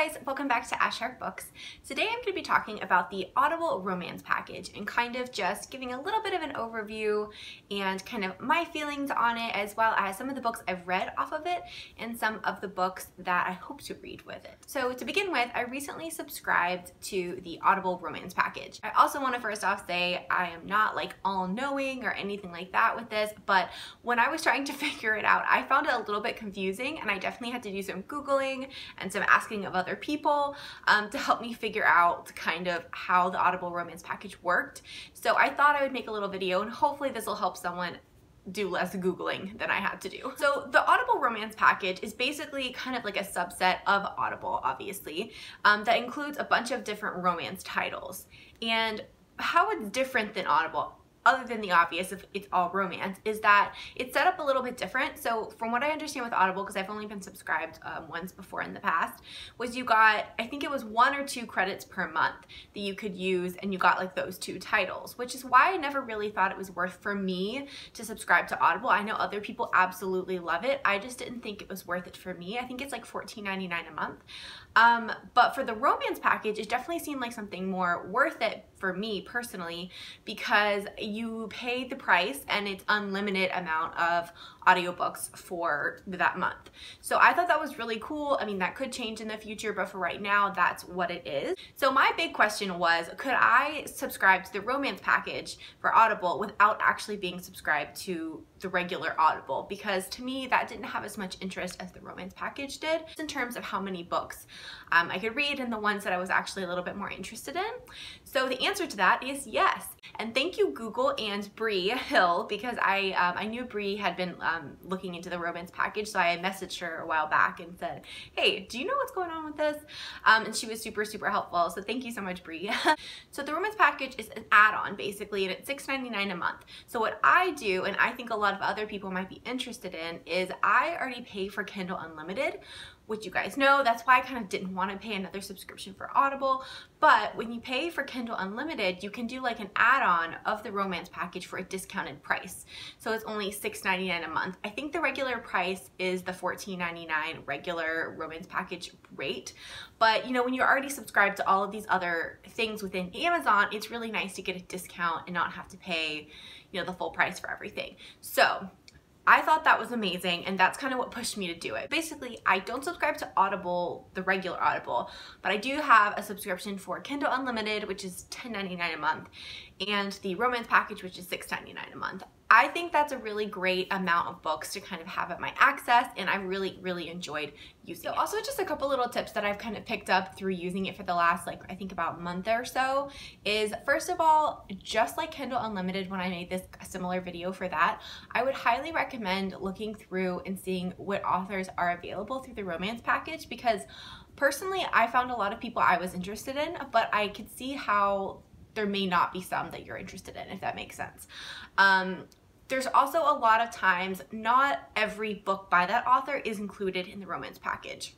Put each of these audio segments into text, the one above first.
guys, welcome back to Shark Books. Today I'm going to be talking about the Audible romance package and kind of just giving a little bit of an overview and kind of my feelings on it, as well as some of the books I've read off of it and some of the books that I hope to read with it. So to begin with, I recently subscribed to the Audible romance package. I also want to first off say I am not like all-knowing or anything like that with this, but when I was trying to figure it out, I found it a little bit confusing, and I definitely had to do some Googling and some asking of other people to help me figure out kind of how the Audible romance package worked. So I thought I would make a little video, and hopefully this will help someone do less Googling than I had to do. So the Audible romance package is basically kind of like a subset of Audible, obviously, that includes a bunch of different romance titles. And how it's different than Audible, other than the obvious if it's all romance, is that it's set up a little bit different. So from what I understand with Audible, because I've only been subscribed once before in the past, was you got, I think it was 1 or 2 credits per month that you could use, and you got like those 2 titles, which is why I never really thought it was worth for me to subscribe to Audible. I know other people absolutely love it. I just didn't think it was worth it for me. I think it's like $14.99 a month. But for the romance package, it definitely seemed like something more worth it for me personally, because you pay the price and it's unlimited amount of audiobooks for that month. So I thought that was really cool. I mean, that could change in the future, but for right now, that's what it is. So my big question was, could I subscribe to the romance package for Audible without actually being subscribed to the regular Audible? Because to me, that didn't have as much interest as the romance package did in terms of how many books I could read and the ones that I was actually a little bit more interested in. So the answer to that is yes. And thank you, Google and Bree Hill, because I knew Bree had been looking into the romance package, so I messaged her a while back and said, hey, do you know what's going on with this? And she was super, super helpful, so thank you so much, Bree. So the romance package is an add-on, basically, and it's $6.99 a month. So what I do, and I think a lot of other people might be interested in, is I already pay for Kindle Unlimited, which you guys know, that's why I kind of didn't want to pay another subscription for Audible. But when you pay for Kindle Unlimited, you can do like an add-on of the romance package for a discounted price. So it's only $6.99 a month. I think the regular price is the $14.99 regular romance package rate. But you know, when you're already subscribed to all of these other things within Amazon, it's really nice to get a discount and not have to pay, you know, the full price for everything. So I thought that was amazing, and that's kind of what pushed me to do it. Basically, I don't subscribe to Audible, the regular Audible, but I do have a subscription for Kindle Unlimited, which is $10.99 a month, and the romance package, which is $6.99 a month. I think that's a really great amount of books to kind of have at my access, and I really, really enjoyed using it. Also, just a couple little tips that I've kind of picked up through using it for the last, like, I think about a month or so is, first of all, just like Kindle Unlimited, when I made this similar video for that, I would highly recommend looking through and seeing what authors are available through the romance package, because personally, I found a lot of people I was interested in, but I could see how there may not be some that you're interested in, if that makes sense. There's also a lot of times, not every book by that author is included in the romance package.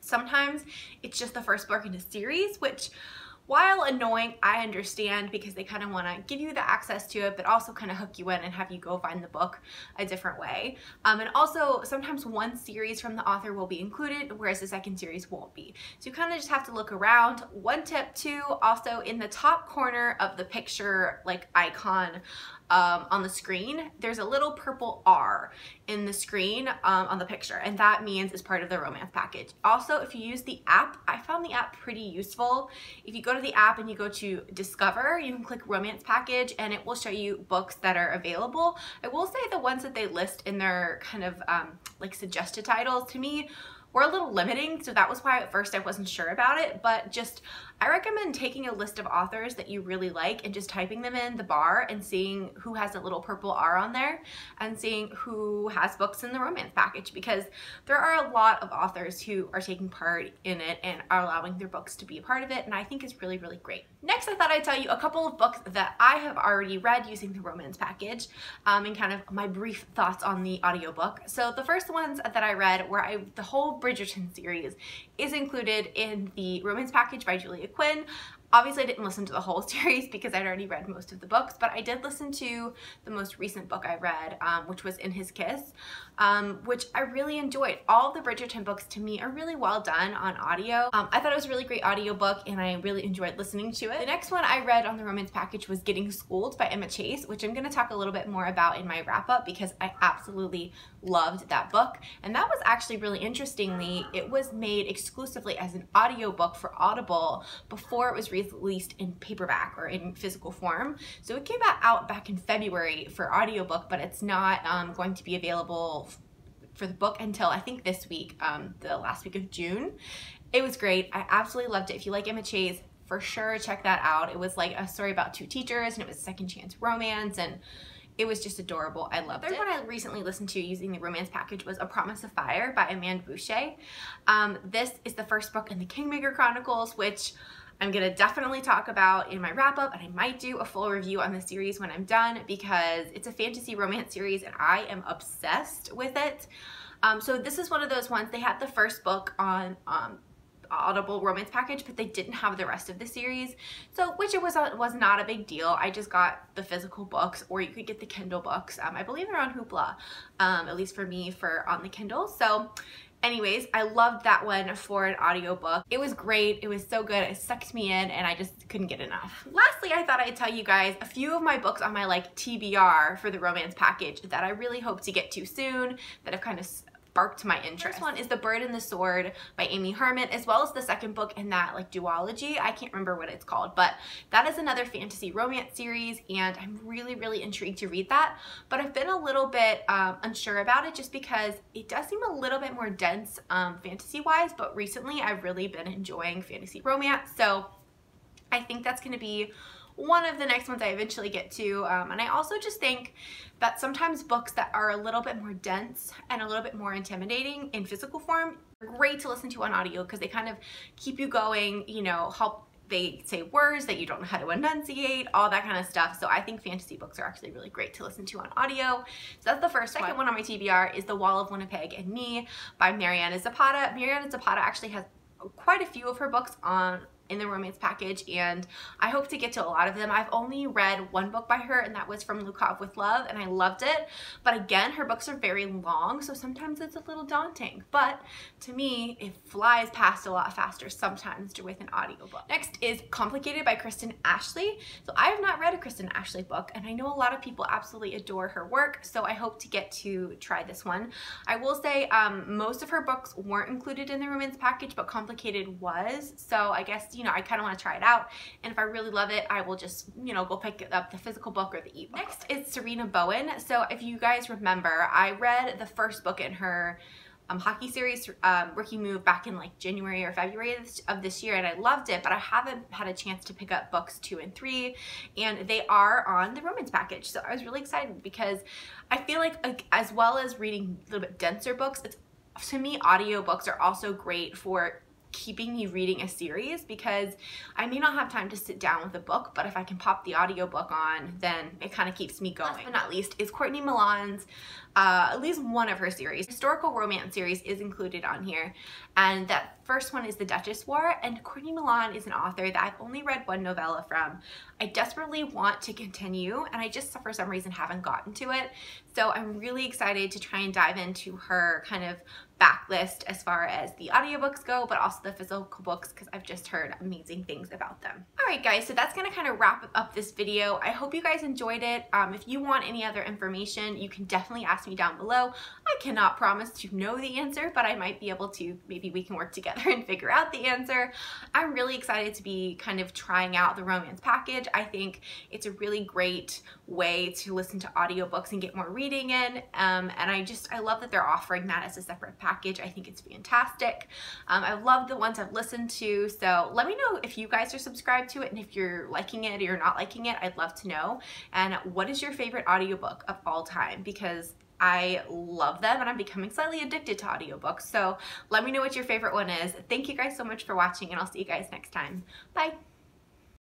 Sometimes it's just the first book in a series, which, while annoying, I understand, because they kind of want to give you the access to it, but also kind of hook you in and have you go find the book a different way. And also, sometimes one series from the author will be included, whereas the second series won't be. So you kind of just have to look around. One tip too, also in the top corner of the picture, like icon, on the screen, there's a little purple R in the screen on the picture, and that means it's part of the romance package. Also, if you use the app, I found the app pretty useful. If you go to the app and you go to Discover, you can click romance package and it will show you books that are available. I will say the ones that they list in their kind of like suggested titles, to me, were a little limiting, so that was why at first I wasn't sure about it. But just, I recommend taking a list of authors that you really like and just typing them in the bar and seeing who has a little purple R on there and seeing who has books in the romance package, because there are a lot of authors who are taking part in it and are allowing their books to be a part of it, and I think it's really, really great. Next, I thought I'd tell you a couple of books that I have already read using the romance package and kind of my brief thoughts on the audiobook. So the first ones that I read were the whole Bridgerton series is included in the romance package by Julia Quinn. Obviously I didn't listen to the whole series because I'd already read most of the books, but I did listen to the most recent book I read, which was In His Kiss, which I really enjoyed. All the Bridgerton books to me are really well done on audio. I thought it was a really great audiobook and I really enjoyed listening to it. The next one I read on the romance package was Getting Schooled by Emma Chase, which I'm going to talk a little bit more about in my wrap up because I absolutely loved that book. And that was actually really interestingly, it was made exclusively as an audiobook for Audible before it was released in paperback or in physical form. So it came out back in February for audiobook, but it's not going to be available for the book until I think this week, the last week of June. It was great. I absolutely loved it. If you like Emma Chase, for sure check that out. It was like a story about two teachers and it was a second chance romance and it was just adorable. I loved it. The third one I recently listened to using the romance package was A Promise of Fire by Amanda Boucher. This is the first book in the Kingmaker Chronicles, which I'm gonna definitely talk about in my wrap up, and I might do a full review on the series when I'm done because it's a fantasy romance series and I am obsessed with it. So this is one of those ones, they had the first book on Audible romance package, but they didn't have the rest of the series, so which it was not a big deal. I just got the physical books, or you could get the Kindle books. I believe they're on Hoopla, at least for me, for on the Kindle. So anyways, I loved that one for an audiobook. It was great. It was so good. It sucked me in and I just couldn't get enough. Lastly, I thought I'd tell you guys a few of my books on my like TBR for the romance package that I really hope to get to soon, that have kind of sparked my interest. The first one is The Bird and the Sword by Amy Herman, as well as the second book in that like duology. I can't remember what it's called, but that is another fantasy romance series and I'm really intrigued to read that. But I've been a little bit unsure about it just because it does seem a little bit more dense fantasy-wise, but recently I've really been enjoying fantasy romance, so I think that's going to be one of the next ones I eventually get to. And I also just think that sometimes books that are a little bit more dense and a little bit more intimidating in physical form are great to listen to on audio because they kind of keep you going, you know, help. They say words that you don't know how to enunciate, all that kind of stuff. So I think fantasy books are actually really great to listen to on audio. So that's the first one. Second one on my TBR is The Wall of Winnipeg and Me by Mariana Zapata. Mariana Zapata actually has quite a few of her books in the romance package and I hope to get to a lot of them. I've only read one book by her and that was From Lukov with Love and I loved it, but again her books are very long so sometimes it's a little daunting, but to me it flies past a lot faster sometimes with an audiobook. Next is Complicated by Kristen Ashley. So I have not read a Kristen Ashley book and I know a lot of people absolutely adore her work, so I hope to get to try this one. I will say most of her books weren't included in the romance package, but Complicated was, so I guess, you know, I kind of want to try it out, and if I really love it I will just, you know, go pick up the physical book or the ebook. Next is Serena Bowen. So if you guys remember, I read the first book in her hockey series, Rookie Move, back in like January or February of this year, and I loved it, but I haven't had a chance to pick up books 2 and 3, and they are on the romance package, so I was really excited because I feel like as well as reading a little bit denser books, to me audiobooks are also great for keeping you reading a series because I may not have time to sit down with a book, but if I can pop the audiobook on, then it kind of keeps me going. Last but not least is Courtney Milan's at least one of her series. Historical romance series is included on here, and that first one is The Duchess War, and Courtney Milan is an author that I've only read one novella from. I desperately want to continue and I just for some reason haven't gotten to it, so I'm really excited to try and dive into her kind of backlist as far as the audiobooks go, but also the physical books because I've just heard amazing things about them. Alright guys, so that's going to kind of wrap up this video. I hope you guys enjoyed it. If you want any other information, you can definitely ask me down below. I cannot promise to know the answer, but I might be able to. Maybe we can work together and figure out the answer. I'm really excited to be kind of trying out the romance package. I think it's a really great way to listen to audiobooks and get more reading in, and I love that they're offering that as a separate package. I think it's fantastic. I love the ones I've listened to, so let me know if you guys are subscribed to it and if you're liking it or you're not liking it. I'd love to know. And what is your favorite audiobook of all time? Because I love them and I'm becoming slightly addicted to audiobooks, so let me know what your favorite one is. Thank you guys so much for watching and I'll see you guys next time. Bye!